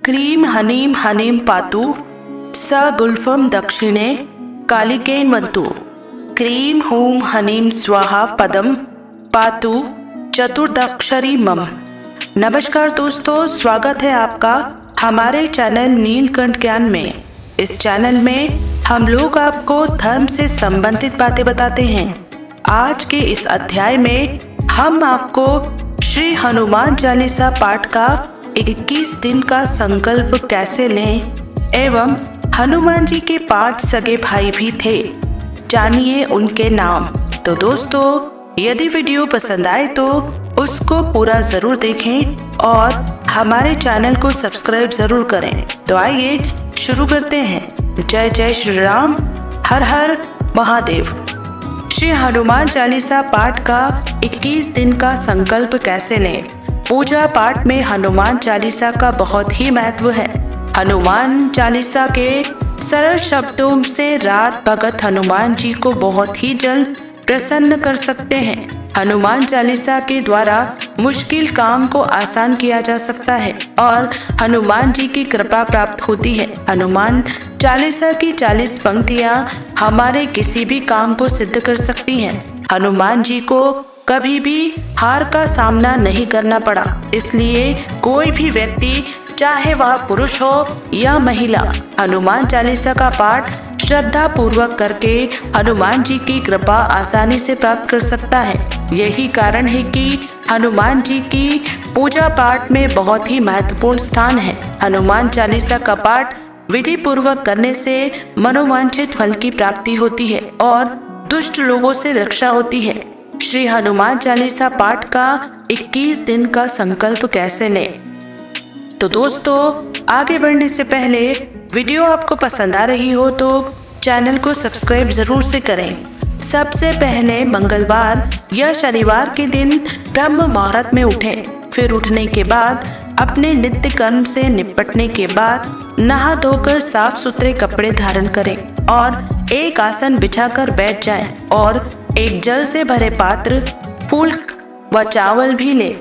Cream हनीम हनीम पातु स गुल्फम दक्षिणे कालिकेन वन्तु। क्रीम हूम हनीम स्वाहा पदम पातु चतुर्दक्षरी मम। नमस्कार दोस्तों, स्वागत है आपका हमारे चैनल नीलकंठ ज्ञान में। इस चैनल में हम लोग आपको धर्म से संबंधित बातें बताते हैं। आज के इस अध्याय में हम आपको श्री हनुमान चालीसा पाठ का 21 दिन का संकल्प कैसे लें एवं हनुमान जी के 5 सगे भाई भी थे, जानिए उनके नाम। तो दोस्तों, यदि वीडियो पसंद आए तो उसको पूरा जरूर देखें और हमारे चैनल को सब्सक्राइब जरूर करें। तो आइए शुरू करते हैं। जय जय श्री राम, हर हर महादेव। श्री हनुमान चालीसा पाठ का 21 दिन का संकल्प कैसे लें। पूजा पाठ में हनुमान चालीसा का बहुत ही महत्व है। हनुमान चालीसा के सरल शब्दों से रात भगत हनुमान जी को बहुत ही जल्द प्रसन्न कर सकते हैं। हनुमान चालीसा के द्वारा मुश्किल काम को आसान किया जा सकता है और हनुमान जी की कृपा प्राप्त होती है। हनुमान चालीसा की 40 पंक्तियां हमारे किसी भी काम को सिद्ध कर सकती हैं। हनुमान जी को कभी भी हार का सामना नहीं करना पड़ा, इसलिए कोई भी व्यक्ति, चाहे वह पुरुष हो या महिला, हनुमान चालीसा का पाठ श्रद्धा पूर्वक करके हनुमान जी की कृपा आसानी से प्राप्त कर सकता है। यही कारण है कि हनुमान जी की पूजा पाठ में बहुत ही महत्वपूर्ण स्थान है। हनुमान चालीसा का पाठ विधि पूर्वक करने से मनोवांछित फल की प्राप्ति होती है और दुष्ट लोगों से रक्षा होती है। श्री हनुमान चालीसा पाठ का 21 दिन का संकल्प कैसे लें। तो दोस्तों, आगे बढ़ने से पहले वीडियो आपको पसंद आ रही हो तो चैनल को सब्सक्राइब जरूर से करें। सबसे पहले मंगलवार या शनिवार के दिन ब्रह्म मुहूर्त में उठें। फिर उठने के बाद अपने नित्य कर्म से निपटने के बाद नहा धोकर साफ सुथरे कपड़े धारण करें और एक आसन बिछाकर बैठ जाएं और एक जल से भरे पात्र, फूल व चावल भी लें।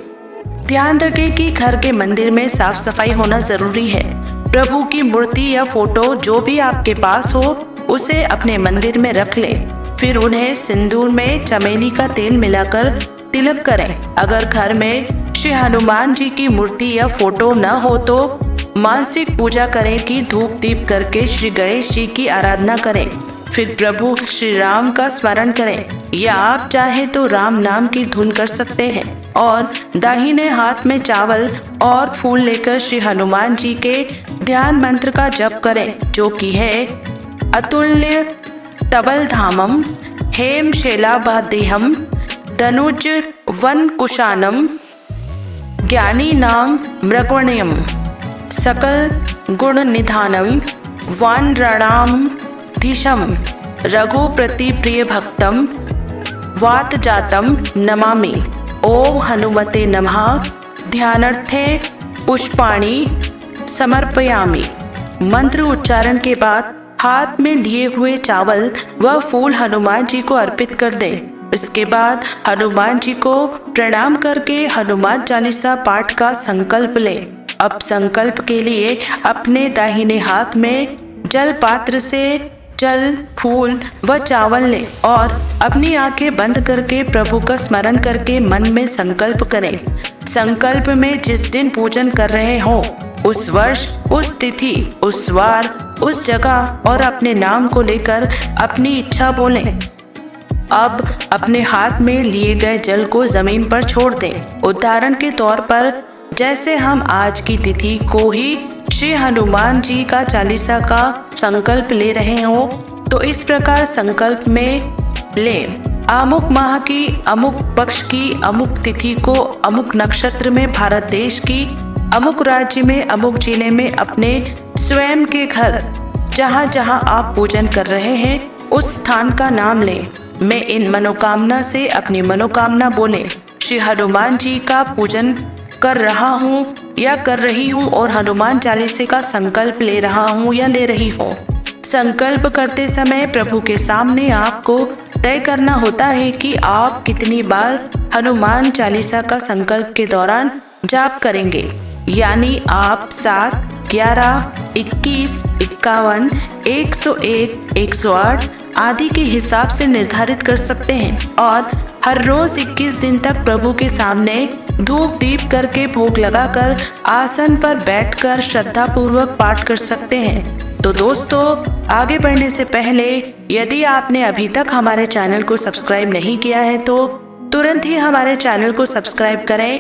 ध्यान रखें कि घर के मंदिर में साफ सफाई होना जरूरी है। प्रभु की मूर्ति या फोटो जो भी आपके पास हो उसे अपने मंदिर में रख लें। फिर उन्हें सिंदूर में चमेली का तेल मिलाकर तिलक करें। अगर घर में श्री हनुमान जी की मूर्ति या फोटो न हो तो मानसिक पूजा करें कि धूप दीप करके श्री गणेश जी की आराधना करें। फिर प्रभु श्री राम का स्मरण करें या आप चाहे तो राम नाम की धुन कर सकते हैं और दाहिने हाथ में चावल और फूल लेकर श्री हनुमान जी के ध्यान मंत्र का जप करें, जो कि है अतुल्य तबल धामम हेम शैलाभादेहम धनुज वन कुशानम ज्ञानी नाम मृगवण्यम सकल गुण निधानम वानरणाम धीशम रघुप्रति प्रिय भक्तम वात जातम नमामि। ओम हनुमते नमः। ध्यानार्थे पुष्पाणि समर्पयामि। मंत्र उच्चारण के बाद हाथ में लिए हुए चावल व फूल हनुमान जी को अर्पित कर दें। इसके बाद हनुमान जी को प्रणाम करके हनुमान चालीसा पाठ का संकल्प लें। अब संकल्प के लिए अपने दाहिने हाथ में जल पात्र से जल, फूल व चावल लें और अपनी आंखें बंद करके प्रभु का स्मरण करके मन में संकल्प करें। संकल्प में जिस दिन पूजन कर रहे हो उस वर्ष, उस तिथि, उस वार, उस जगह और अपने नाम को लेकर अपनी इच्छा बोलें। अब अपने हाथ में लिए गए जल को जमीन पर छोड़ दें। उदाहरण के तौर पर जैसे हम आज की तिथि को ही श्री हनुमान जी का चालीसा का संकल्प ले रहे हो तो इस प्रकार संकल्प में लें। अमुक माह की अमुक पक्ष की अमुक तिथि को अमुक नक्षत्र में भारत देश की अमुक राज्य में अमुक जिले में अपने स्वयं के घर जहाँ जहाँ आप पूजन कर रहे हैं उस स्थान का नाम लें। मैं इन मनोकामना से अपनी मनोकामना बोले। श्री हनुमान जी का पूजन कर रहा हूँ या कर रही हूँ और हनुमान चालीसे का संकल्प ले रहा हूँ या ले रही हूँ। संकल्प करते समय प्रभु के सामने आपको तय करना होता है कि आप कितनी बार हनुमान चालीसा का संकल्प के दौरान जाप करेंगे। यानी आप 7, 11, 21, 51, 101, 108 आदि के हिसाब से निर्धारित कर सकते हैं और हर रोज 21 दिन तक प्रभु के सामने धूप दीप करके भोग लगाकर आसन पर बैठकर श्रद्धा पूर्वक पाठ कर सकते हैं। तो दोस्तों, आगे बढ़ने से पहले यदि आपने अभी तक हमारे चैनल को सब्सक्राइब नहीं किया है तो तुरंत ही हमारे चैनल को सब्सक्राइब करें।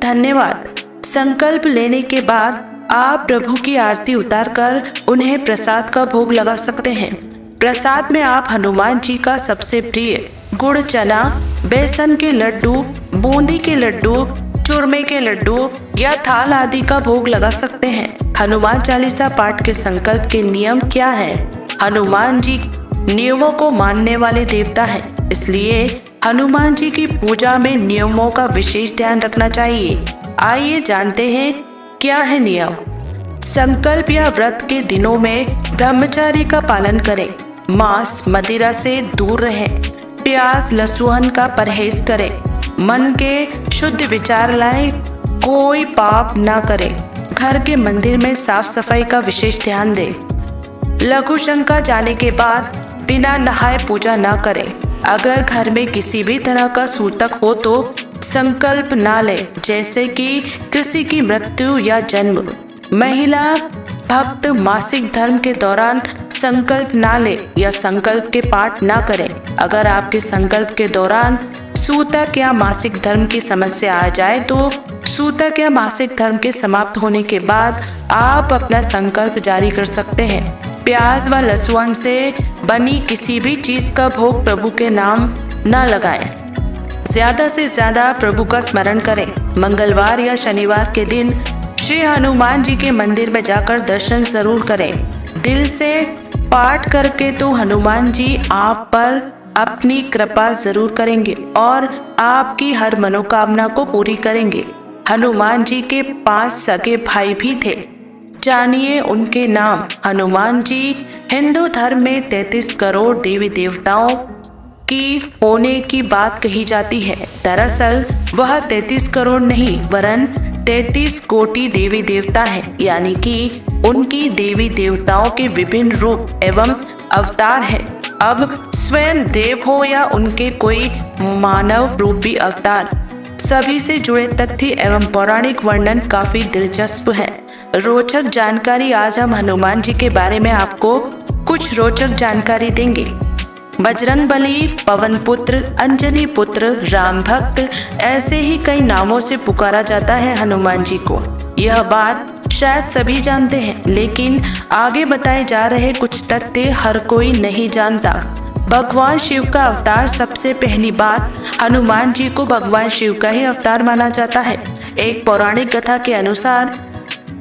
धन्यवाद। संकल्प लेने के बाद आप प्रभु की आरती उतारकर उन्हें प्रसाद का भोग लगा सकते हैं। प्रसाद में आप हनुमान जी का सबसे प्रिय गुड़ चना, बेसन के लड्डू, बूंदी के लड्डू, चूरमे के लड्डू या थाल आदि का भोग लगा सकते हैं। हनुमान चालीसा पाठ के संकल्प के नियम क्या है? हनुमान जी नियमों को मानने वाले देवता हैं, इसलिए हनुमान जी की पूजा में नियमों का विशेष ध्यान रखना चाहिए। आइए जानते हैं क्या है नियम। संकल्प या व्रत के दिनों में ब्रह्मचर्य का पालन करें। मांस मदिरा से दूर रहें। प्याज लहसुन का परहेज करें। मन के शुद्ध विचार लाएं। कोई पाप ना करें। घर के मंदिर में साफ सफाई का विशेष ध्यान दें। लघु शंका जाने के बाद बिना नहाए पूजा ना करें। अगर घर में किसी भी तरह का सूतक हो तो संकल्प ना लें, जैसे कि किसी की मृत्यु या जन्म। महिला भक्त मासिक धर्म के दौरान संकल्प ना ले या संकल्प के पाठ ना करें। अगर आपके संकल्प के दौरान सूतक या मासिक धर्म की समस्या आ जाए तो सूतक या मासिक धर्म के समाप्त होने के बाद आप अपना संकल्प जारी कर सकते हैं। प्याज व लहसुन से बनी किसी भी चीज का भोग प्रभु के नाम न लगाएं। ज्यादा से ज्यादा प्रभु का स्मरण करें। मंगलवार या शनिवार के दिन श्री हनुमान जी के मंदिर में जाकर दर्शन जरूर करें। दिल से पाठ करके तो हनुमान जी आप पर अपनी कृपा जरूर करेंगे और आपकी हर मनोकामना को पूरी करेंगे। हनुमान जी के 5 सगे भाई भी थे, जानिए उनके नाम। हनुमान जी हिंदू धर्म में 33 करोड़ देवी देवताओं की होने की बात कही जाती है। दरअसल वह 33 करोड़ नहीं वरन 33 कोटि देवी देवता हैं, यानी कि उनकी देवी देवताओं के विभिन्न रूप एवं अवतार हैं। अब स्वयं देव हो या उनके कोई मानव रूपी अवतार, सभी से जुड़े तथ्य एवं पौराणिक वर्णन काफी दिलचस्प है। रोचक जानकारी। आज हम हनुमान जी के बारे में आपको कुछ रोचक जानकारी देंगे। बजरंगबली, पवन पुत्र, अंजनी पुत्र, राम भक्त, ऐसे ही कई नामों से पुकारा जाता है हनुमान जी को। यह बात शायद सभी जानते हैं, लेकिन आगे बताए जा रहे कुछ तथ्य हर कोई नहीं जानता। भगवान शिव का अवतार। सबसे पहली बात, हनुमान जी को भगवान शिव का ही अवतार माना जाता है। एक पौराणिक कथा के अनुसार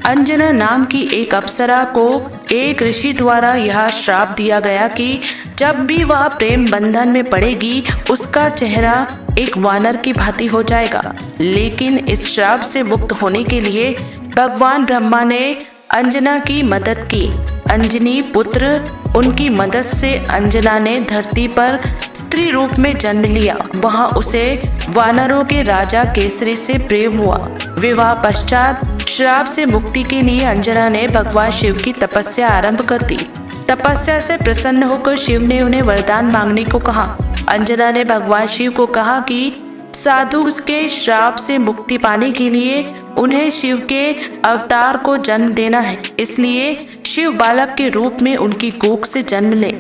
अंजना नाम की एक अप्सरा को एक ऋषि द्वारा यह श्राप दिया गया कि जब भी वह प्रेम बंधन में पड़ेगी उसका चेहरा एक वानर की भांति हो जाएगा। लेकिन इस श्राप से मुक्त होने के लिए भगवान ब्रह्मा ने अंजना की मदद की। अंजनी पुत्र उनकी मदद से अंजना ने धरती पर स्त्री रूप में जन्म लिया। वहां उसे वानरों के राजा केसरी से प्रेम हुआ। विवाह पश्चात श्राप से मुक्ति के लिए अंजना ने भगवान शिव की तपस्या आरंभ कर दी। तपस्या से प्रसन्न होकर शिव ने उन्हें वरदान मांगने को कहा। अंजना ने भगवान शिव को कहा कि साधु के श्राप से मुक्ति पाने के लिए उन्हें शिव के अवतार को जन्म देना है, इसलिए शिव बालक के रूप में उनकी कोख से जन्म ले।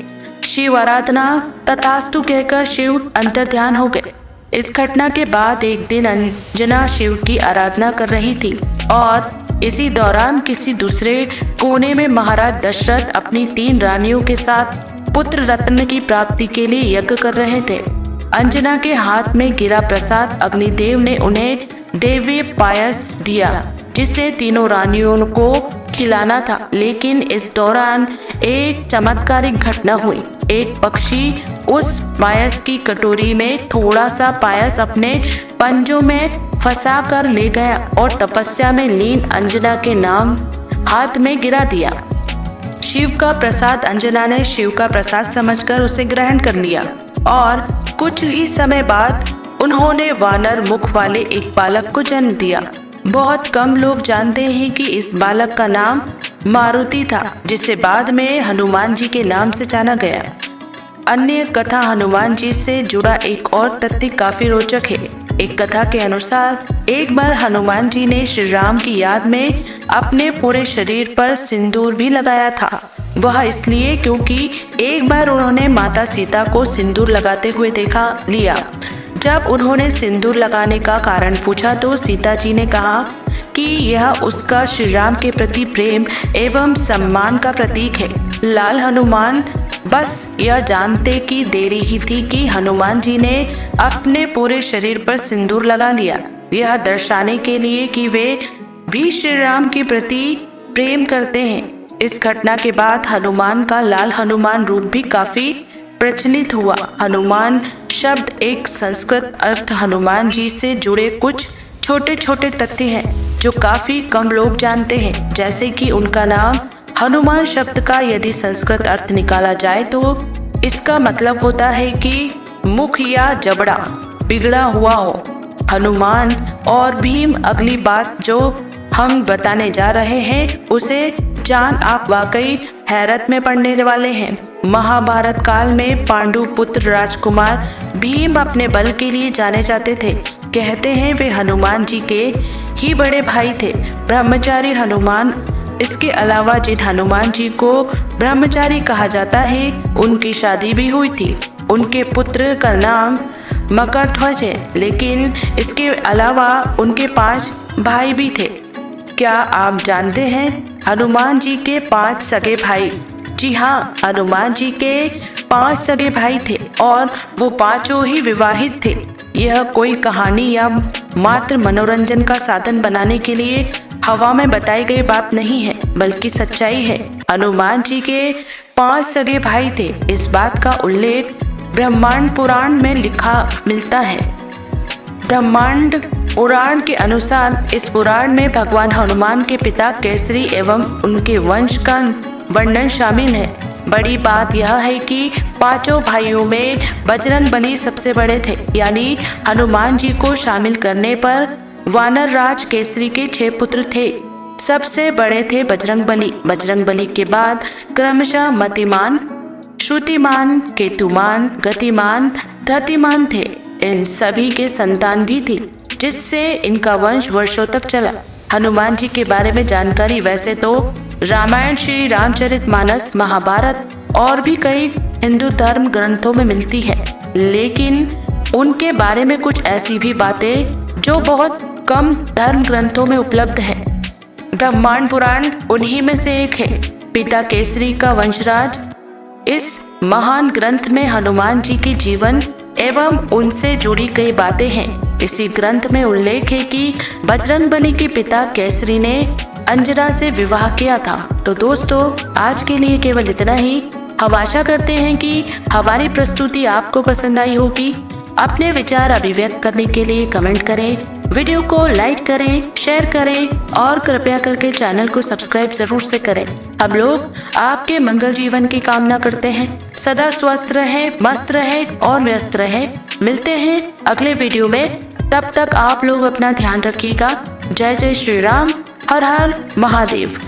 शिव आराधना तथास्तु कहकर शिव अंतर्ध्यान हो गए। इस घटना के बाद एक दिन अंजना शिव की आराधना कर रही थी और इसी दौरान किसी दूसरे कोने में महाराज दशरथ अपनी 3 रानियों के साथ पुत्र रत्न की प्राप्ति के लिए यज्ञ कर रहे थे। अंजना के हाथ में गिरा प्रसाद अग्निदेव ने उन्हें दैवीय पायस दिया, जिसे तीनों रानियों को खिलाना था। लेकिन इस दौरान एक चमत्कारिक घटना हुई। एक पक्षी उस पायस की कटोरी में थोड़ा सा पायस अपने पंजों में फंसा कर ले गया और तपस्या में लीन अंजना के नाम हाथ में गिरा दिया। शिव का प्रसाद। अंजना ने शिव का प्रसाद समझकर उसे ग्रहण कर लिया और कुछ ही समय बाद उन्होंने वानर मुख वाले एक बालक को जन्म दिया। बहुत कम लोग जानते हैं कि इस बालक का नाम मारुति था, जिसे बाद में हनुमान जी के नाम से जाना गया। अन्य कथा हनुमान जी से जुड़ा एक और तथ्य काफी रोचक है। एक कथा के अनुसार एक बार हनुमान जी ने श्री राम की याद में अपने पूरे शरीर पर सिंदूर भी लगाया था। वह इसलिए क्योंकि एक बार उन्होंने माता सीता को सिंदूर लगाते हुए देखा लिया। जब उन्होंने सिंदूर लगाने का कारण पूछा तो सीता जी ने कहा कि यह उसका श्री राम के प्रति प्रेम एवं सम्मान का प्रतीक है। लाल हनुमान बस यह जानते कि देरी ही थी कि हनुमान जी ने अपने पूरे शरीर पर सिंदूर लगा लिया, यह दर्शाने के लिए कि वे भी श्री राम के प्रति प्रेम करते हैं। इस घटना के बाद हनुमान का लाल हनुमान रूप भी काफी प्रचलित हुआ। हनुमान शब्द एक संस्कृत अर्थ हनुमान जी से जुड़े कुछ छोटे छोटे तथ्य हैं जो काफी कम लोग जानते हैं, जैसे कि उनका नाम। हनुमान शब्द का यदि संस्कृत अर्थ निकाला जाए तो इसका मतलब होता है कि मुख या जबड़ा बिगड़ा हुआ हो। हनुमान और भीम, अगली बात जो हम बताने जा रहे हैं उसे जान आप वाकई हैरत में पड़ने वाले हैं। महाभारत काल में पांडु पुत्र राजकुमार भीम अपने बल के लिए जाने जाते थे। कहते हैं वे हनुमान जी के ही बड़े भाई थे, ब्रह्मचारी हनुमान। इसके अलावा जिन हनुमान जी को ब्रह्मचारी कहा जाता है उनकी शादी भी हुई थी। उनके पुत्र का नाम मकरध्वज है, लेकिन इसके अलावा उनके 5 भाई भी थे। क्या आप जानते हैं हनुमान जी के 5 सगे भाई? जी हाँ, हनुमान जी के 5 सगे भाई थे और वो पांचों ही विवाहित थे। यह कोई कहानी या मात्र मनोरंजन का साधन बनाने के लिए हवा में बताई गई बात नहीं है, बल्कि सच्चाई है। हनुमान जी के 5 सगे भाई थे। इस बात का उल्लेख ब्रह्मांड पुराण में लिखा मिलता है। ब्रह्मांड पुराण के अनुसार इस पुराण में भगवान हनुमान के पिता केसरी एवं उनके वंश का वर्णन शामिल है। बड़ी बात यह है कि पांचों भाइयों में बजरंगबली सबसे बड़े थे, यानी हनुमान जी को शामिल करने पर वानर राज केसरी के 6 पुत्र थे। सबसे बड़े थे बजरंगबली। बजरंगबली के बाद क्रमशः मतिमान, श्रुतिमान, केतुमान, गतिमान, धतिमान थे। इन सभी के संतान भी थी, जिससे इनका वंश वर्षों तक चला। हनुमान जी के बारे में जानकारी वैसे तो रामायण, श्री रामचरितमानस, महाभारत और भी कई हिंदू धर्म ग्रंथों में मिलती है, लेकिन उनके बारे में कुछ ऐसी भी बातें जो बहुत कम धर्म ग्रंथों में उपलब्ध है। ब्रह्मांड पुराण उन्हीं में से एक है। पिता केसरी का वंशराज। इस महान ग्रंथ में हनुमान जी के जीवन एवं उनसे जुड़ी कई बातें हैं। इसी ग्रंथ में उल्लेख है कि बजरंगबली के पिता केसरी ने अंजना से विवाह किया था। तो दोस्तों, आज के लिए केवल इतना ही। हम आशा करते हैं कि हमारी प्रस्तुति आपको पसंद आई होगी। अपने विचार अभिव्यक्त करने के लिए कमेंट करें, वीडियो को लाइक करें, शेयर करें और कृपया करके चैनल को सब्सक्राइब जरूर से करें। हम लोग आपके मंगल जीवन की कामना करते हैं। सदा स्वस्थ रहें, मस्त रहें और व्यस्त रहें। मिलते हैं अगले वीडियो में। तब तक आप लोग अपना ध्यान रखिएगा। जय जय श्री राम। हर हर महादेव।